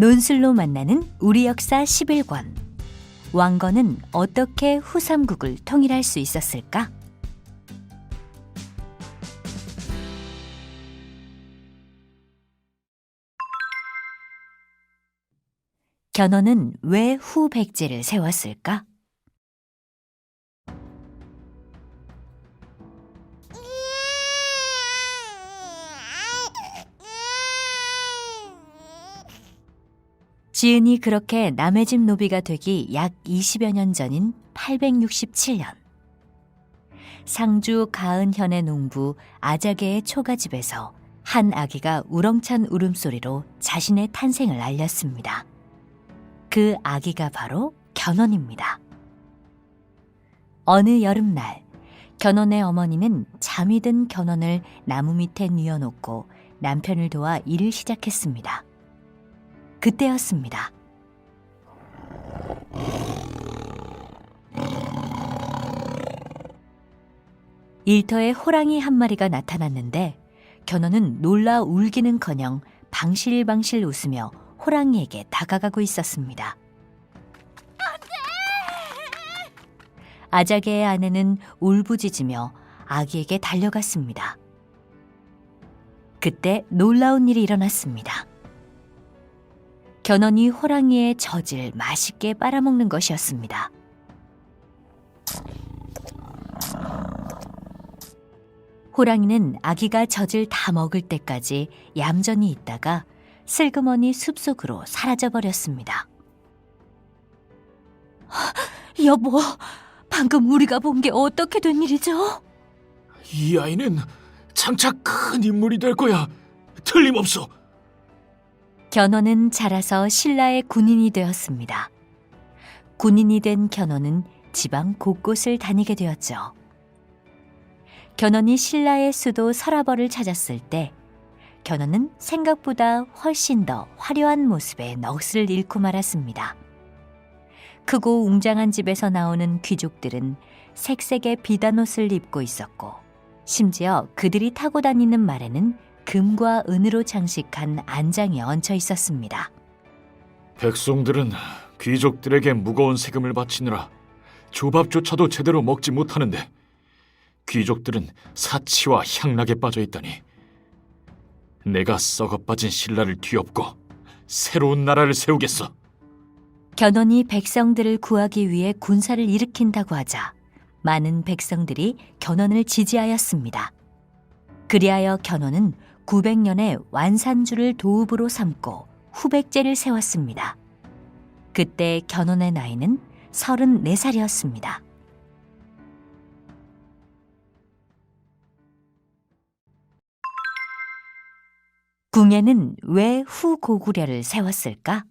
논술로 만나는 우리 역사 11권. 왕건은 어떻게 후삼국을 통일할 수 있었을까? 견훤은 왜 후백제를 세웠을까? 지은이 그렇게 남의 집 노비가 되기 약 20여 년 전인 867년. 상주 가은현의 농부 아자개의 초가집에서 한 아기가 우렁찬 울음소리로 자신의 탄생을 알렸습니다. 그 아기가 바로 견훤입니다. 어느 여름날, 견훤의 어머니는 잠이 든 견훤을 나무 밑에 뉘어놓고 남편을 도와 일을 시작했습니다. 그때였습니다. 일터에 호랑이 한 마리가 나타났는데 견훤은 놀라 울기는커녕 방실방실 웃으며 호랑이에게 다가가고 있었습니다. 아자개의 아내는 울부짖으며 아기에게 달려갔습니다. 그때 놀라운 일이 일어났습니다. 견훤이 호랑이의 젖을 맛있게 빨아먹는 것이었습니다. 호랑이는 아기가 젖을 다 먹을 때까지 얌전히 있다가 슬그머니 숲속으로 사라져버렸습니다. 여보, 방금 우리가 본 게 어떻게 된 일이죠? 이 아이는 장차 큰 인물이 될 거야. 틀림없어. 견훤은 자라서 신라의 군인이 되었습니다. 군인이 된 견훤은 지방 곳곳을 다니게 되었죠. 견훤이 신라의 수도 서라벌을 찾았을 때 견훤은 생각보다 훨씬 더 화려한 모습의 넋을 잃고 말았습니다. 크고 웅장한 집에서 나오는 귀족들은 색색의 비단옷을 입고 있었고, 심지어 그들이 타고 다니는 말에는 금과 은으로 장식한 안장이 얹혀 있었습니다. 백성들은 귀족들에게 무거운 세금을 바치느라 조밥조차도 제대로 먹지 못하는데 귀족들은 사치와 향락에 빠져 있다니. 내가 썩어빠진 신라를 뒤엎고 새로운 나라를 세우겠어. 견훤이 백성들을 구하기 위해 군사를 일으킨다고 하자 많은 백성들이 견훤을 지지하였습니다. 그리하여 견훤은 900년에 완산주를 도읍으로 삼고 후백제를 세웠습니다. 그때 견훤의 나이는 34살이었습니다. 궁예는 왜 후고구려를 세웠을까?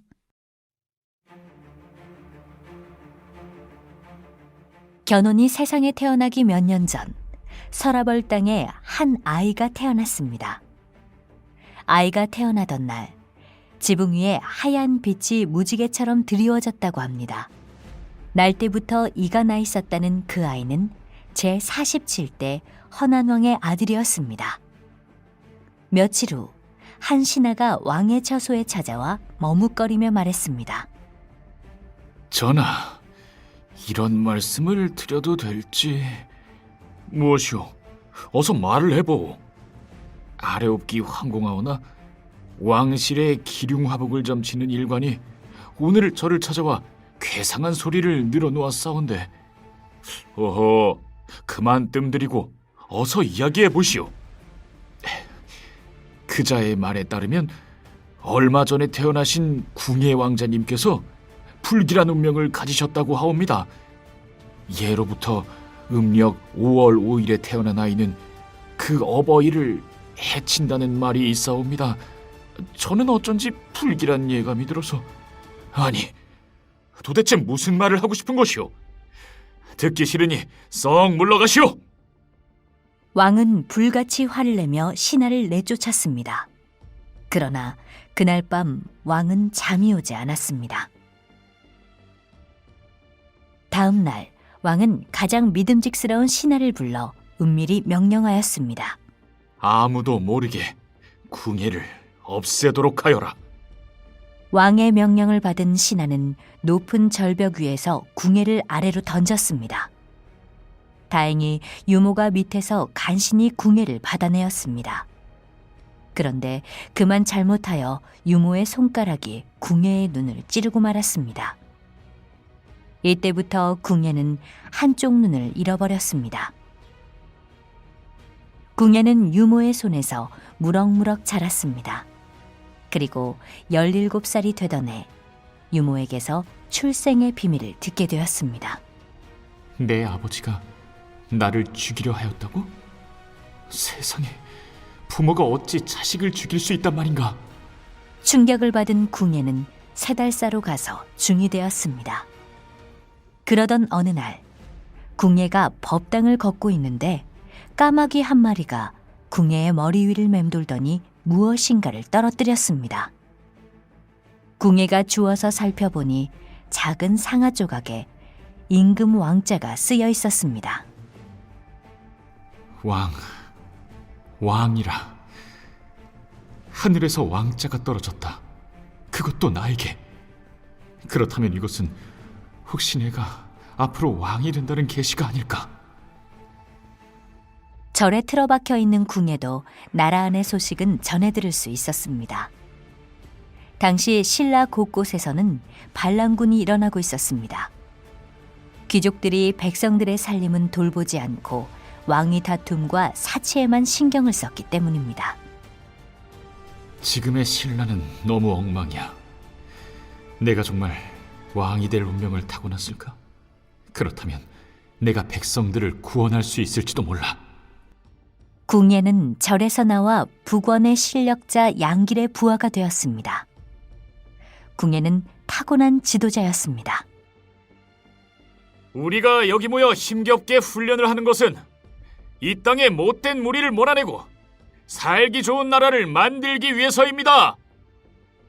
견훤이 세상에 태어나기 몇 년 전, 서라벌 땅에 한 아이가 태어났습니다. 아이가 태어나던 날, 지붕 위에 하얀 빛이 무지개처럼 드리워졌다고 합니다. 날 때부터 이가 나 있었다는 그 아이는 제47대 헌안왕의 아들이었습니다. 며칠 후, 한 신하가 왕의 처소에 찾아와 머뭇거리며 말했습니다. 전하, 이런 말씀을 드려도 될지... 무엇이오? 어서 말을 해보. 아래옵기 황공하오나 왕실의 기륭화복을 점치는 일관이 오늘 저를 찾아와 괴상한 소리를 늘어놓았사온데, 어허, 그만 뜸들이고 어서 이야기해 보시오. 그자의 말에 따르면 얼마 전에 태어나신 궁예 왕자님께서 불길한 운명을 가지셨다고 하옵니다. 예로부터 음력 5월 5일에 태어난 아이는 그 어버이를 해친다는 말이 있사옵니다. 저는 어쩐지 불길한 예감이 들어서... 아니, 도대체 무슨 말을 하고 싶은 것이오? 듣기 싫으니 썩 물러가시오. 왕은 불같이 화를 내며 신하를 내쫓았습니다. 그러나 그날 밤 왕은 잠이 오지 않았습니다. 다음 날 왕은 가장 믿음직스러운 신하를 불러 은밀히 명령하였습니다. 아무도 모르게 궁예를 없애도록 하여라. 왕의 명령을 받은 신하는 높은 절벽 위에서 궁예를 아래로 던졌습니다. 다행히 유모가 밑에서 간신히 궁예를 받아내었습니다. 그런데 그만 잘못하여 유모의 손가락이 궁예의 눈을 찌르고 말았습니다. 이때부터 궁예는 한쪽 눈을 잃어버렸습니다. 궁예는 유모의 손에서 무럭무럭 자랐습니다. 그리고 17살이 되던 해 유모에게서 출생의 비밀을 듣게 되었습니다. 내 아버지가 나를 죽이려 하였다고? 세상에, 부모가 어찌 자식을 죽일 수 있단 말인가? 충격을 받은 궁예는 세달사로 가서 중이 되었습니다. 그러던 어느 날 궁예가 법당을 걷고 있는데 까마귀 한 마리가 궁예의 머리 위를 맴돌더니 무엇인가를 떨어뜨렸습니다. 궁예가 주워서 살펴보니 작은 상아 조각에 임금 왕자가 쓰여 있었습니다. 왕이라. 하늘에서 왕자가 떨어졌다. 그것도 나에게. 그렇다면 이것은 혹시 내가 앞으로 왕이 된다는 계시가 아닐까? 절에 틀어박혀 있는 궁예도 나라 안의 소식은 전해 들을 수 있었습니다. 당시 신라 곳곳에서는 반란군이 일어나고 있었습니다. 귀족들이 백성들의 살림은 돌보지 않고 왕위 다툼과 사치에만 신경을 썼기 때문입니다. 지금의 신라는 너무 엉망이야. 내가 정말 왕이 될 운명을 타고났을까? 그렇다면 내가 백성들을 구원할 수 있을지도 몰라. 궁예는 절에서 나와 북원의 실력자 양길의 부하가 되었습니다. 궁예는 타고난 지도자였습니다. 우리가 여기 모여 힘겹게 훈련을 하는 것은 이 땅의 못된 무리를 몰아내고 살기 좋은 나라를 만들기 위해서입니다.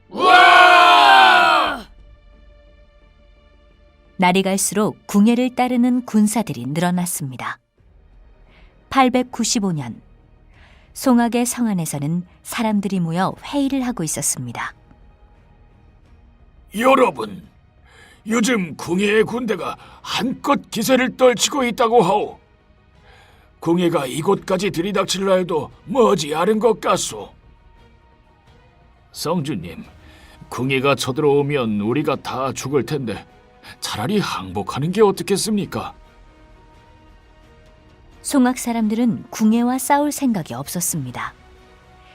우와! 날이 갈수록 궁예를 따르는 군사들이 늘어났습니다. 895년 송악의 성안에서는 사람들이 모여 회의를 하고 있었습니다. 여러분, 요즘 궁예의 군대가 한껏 기세를 떨치고 있다고 하오. 궁예가 이곳까지 들이닥칠라 해도 머지않은 것 같소. 성주님, 궁예가 쳐들어오면 우리가 다 죽을 텐데 차라리 항복하는 게 어떻겠습니까? 송악 사람들은 궁예와 싸울 생각이 없었습니다.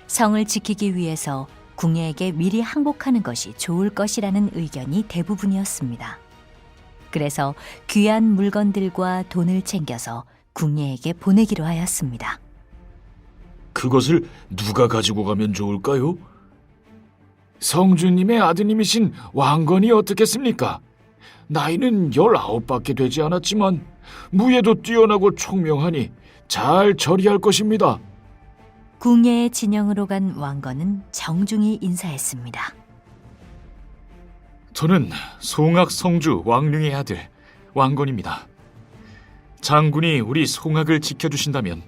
성을 지키기 위해서 궁예에게 미리 항복하는 것이 좋을 것이라는 의견이 대부분이었습니다. 그래서 귀한 물건들과 돈을 챙겨서 궁예에게 보내기로 하였습니다. 그것을 누가 가지고 가면 좋을까요? 성주님의 아드님이신 왕건이 어떻겠습니까? 나이는 19밖에 되지 않았지만 무예도 뛰어나고 총명하니 잘 처리할 것입니다. 궁예의 진영으로 간 왕건은 정중히 인사했습니다. 저는 송악 성주 왕룡의 아들 왕건입니다. 장군이 우리 송악을 지켜주신다면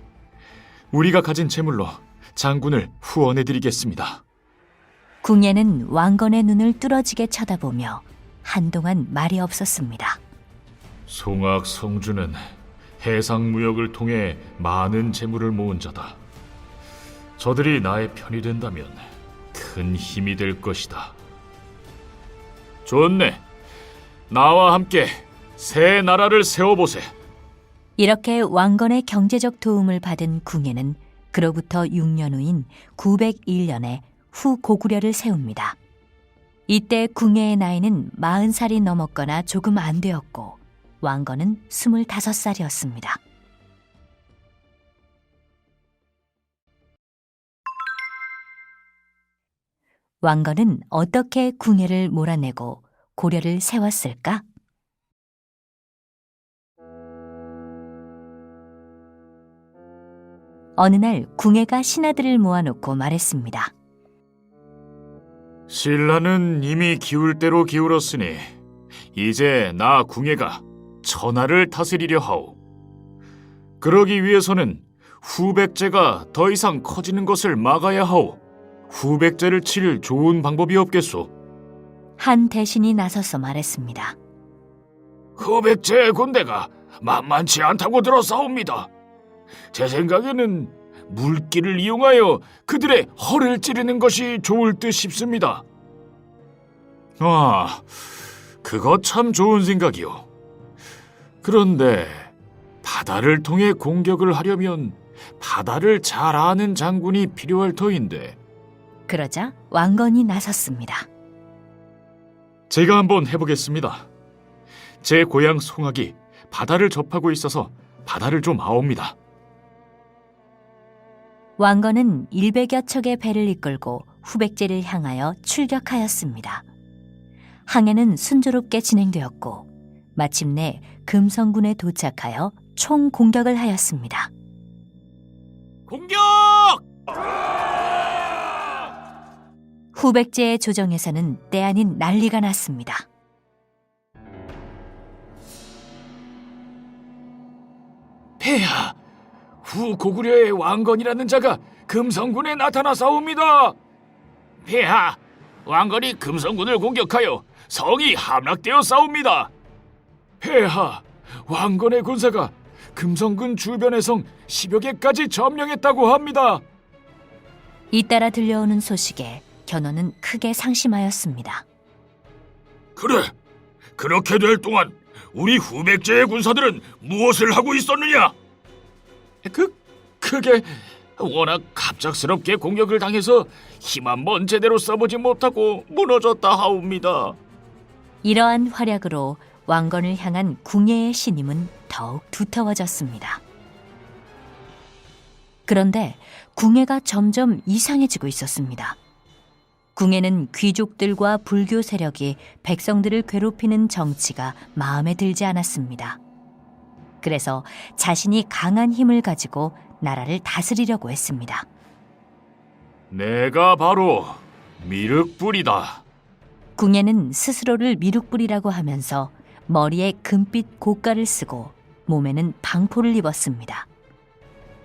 우리가 가진 재물로 장군을 후원해드리겠습니다. 궁예는 왕건의 눈을 뚫어지게 쳐다보며 한동안 말이 없었습니다. 송악 성주는 해상 무역을 통해 많은 재물을 모은 자다. 저들이 나의 편이 된다면 큰 힘이 될 것이다. 좋네. 나와 함께 새 나라를 세워보세. 이렇게 왕건의 경제적 도움을 받은 궁예는 그로부터 6년 후인 901년에 후고구려를 세웁니다. 이때 궁예의 나이는 40살이 넘었거나 조금 안 되었고 왕건은 25살이었습니다. 왕건은 어떻게 궁예를 몰아내고 고려를 세웠을까? 어느 날 궁예가 신하들을 모아놓고 말했습니다. 신라는 이미 기울 대로 기울었으니 이제 나 궁예가 천하를 다스리려 하오. 그러기 위해서는 후백제가 더 이상 커지는 것을 막아야 하오. 후백제를 칠 좋은 방법이 없겠소. 한 대신이 나서서 말했습니다. 후백제의 군대가 만만치 않다고 들었사옵니다. 제 생각에는 물기를 이용하여 그들의 허를 찌르는 것이 좋을 듯 싶습니다. 아, 그거 참 좋은 생각이요. 그런데 바다를 통해 공격을 하려면 바다를 잘 아는 장군이 필요할 터인데. 그러자 왕건이 나섰습니다. 제가 한번 해보겠습니다. 제 고향 송악이 바다를 접하고 있어서 바다를 좀 아옵니다. 왕건은 100여 척의 배를 이끌고 후백제를 향하여 출격하였습니다. 항해는 순조롭게 진행되었고 마침내 금성군에 도착하여 총 공격을 하였습니다. 공격! 후백제의 조정에서는 때 아닌 난리가 났습니다. 폐하, 후 고구려의 왕건이라는 자가 금성군에 나타나사옵니다. 폐하, 왕건이 금성군을 공격하여 성이 함락되어 싸웁니다. 폐하, 왕건의 군사가 금성군 주변의 성 10여 개까지 점령했다고 합니다. 잇따라 들려오는 소식에 견훤은 크게 상심하였습니다. 그래, 그렇게 될 동안 우리 후백제의 군사들은 무엇을 하고 있었느냐? 그게 워낙 갑작스럽게 공격을 당해서 힘 한번 제대로 써보지 못하고 무너졌다 하옵니다. 이러한 활약으로 왕건을 향한 궁예의 신임은 더욱 두터워졌습니다. 그런데 궁예가 점점 이상해지고 있었습니다. 궁예는 귀족들과 불교 세력이 백성들을 괴롭히는 정치가 마음에 들지 않았습니다. 그래서 자신이 강한 힘을 가지고 나라를 다스리려고 했습니다. 내가 바로 미륵불이다. 궁예는 스스로를 미륵불이라고 하면서 머리에 금빛 고가를 쓰고 몸에는 방포를 입었습니다.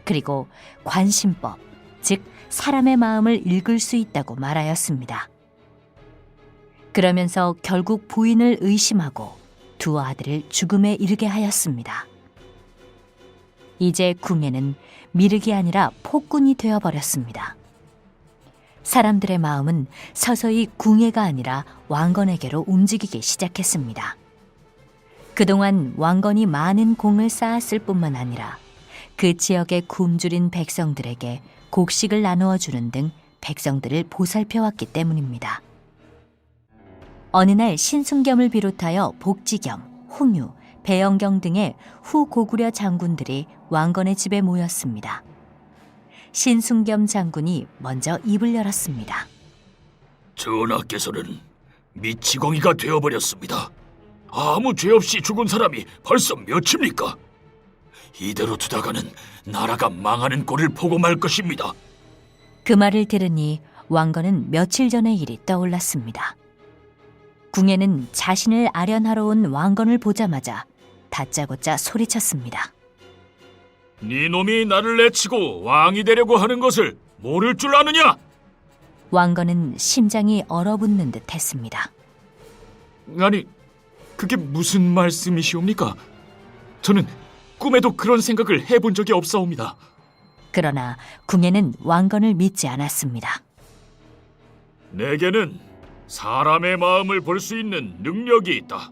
그리고 관심법, 즉 사람의 마음을 읽을 수 있다고 말하였습니다. 그러면서 결국 부인을 의심하고 두 아들을 죽음에 이르게 하였습니다. 이제 궁예는 미륵이 아니라 폭군이 되어버렸습니다. 사람들의 마음은 서서히 궁예가 아니라 왕건에게로 움직이기 시작했습니다. 그동안 왕건이 많은 공을 쌓았을 뿐만 아니라 그 지역에 굶주린 백성들에게 곡식을 나누어 주는 등 백성들을 보살펴왔기 때문입니다. 어느 날 신순겸을 비롯하여 복지겸, 홍유, 배영경 등의 후 고구려 장군들이 왕건의 집에 모였습니다. 신순겸 장군이 먼저 입을 열었습니다. 전하께서는 미치광이가 되어버렸습니다. 아무 죄 없이 죽은 사람이 벌써 몇입니까? 이대로 두다가는 나라가 망하는 꼴을 보고 말 것입니다. 그 말을 들으니 왕건은 며칠 전의 일이 떠올랐습니다. 궁예는 자신을 아련하러 온 왕건을 보자마자 다짜고짜 소리쳤습니다. 네 놈이 나를 내치고 왕이 되려고 하는 것을 모를 줄 아느냐? 왕건은 심장이 얼어붙는 듯 했습니다. 아니, 그게 무슨 말씀이시옵니까? 저는 꿈에도 그런 생각을 해본 적이 없사옵니다. 그러나 궁예는 왕건을 믿지 않았습니다. 내게는 사람의 마음을 볼 수 있는 능력이 있다.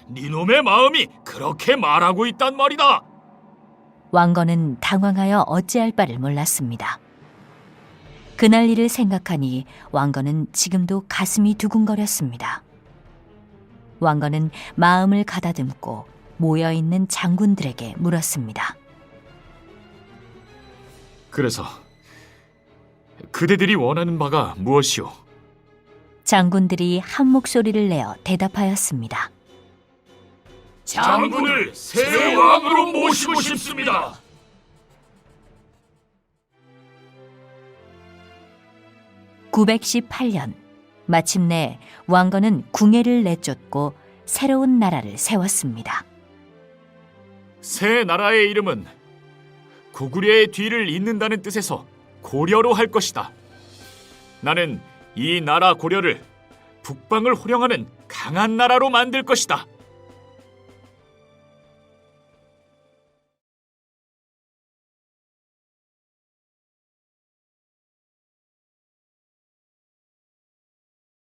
네 놈의 마음이 그렇게 말하고 있단 말이다. 왕건은 당황하여 어찌할 바를 몰랐습니다. 그날 일을 생각하니 왕건은 지금도 가슴이 두근거렸습니다. 왕건은 마음을 가다듬고 모여있는 장군들에게 물었습니다. 그래서 그대들이 원하는 바가 무엇이오? 장군들이 한 목소리를 내어 대답하였습니다. 장군을 새 왕으로 모시고 싶습니다. (918년) 마침내 왕건은 궁예를 내쫓고 새로운 나라를 세웠습니다. 새 나라의 이름은 고구려의 뒤를 잇는다는 뜻에서 고려로 할 것이다. 나는 이 나라 고려를 북방을 호령하는 강한 나라로 만들 것이다.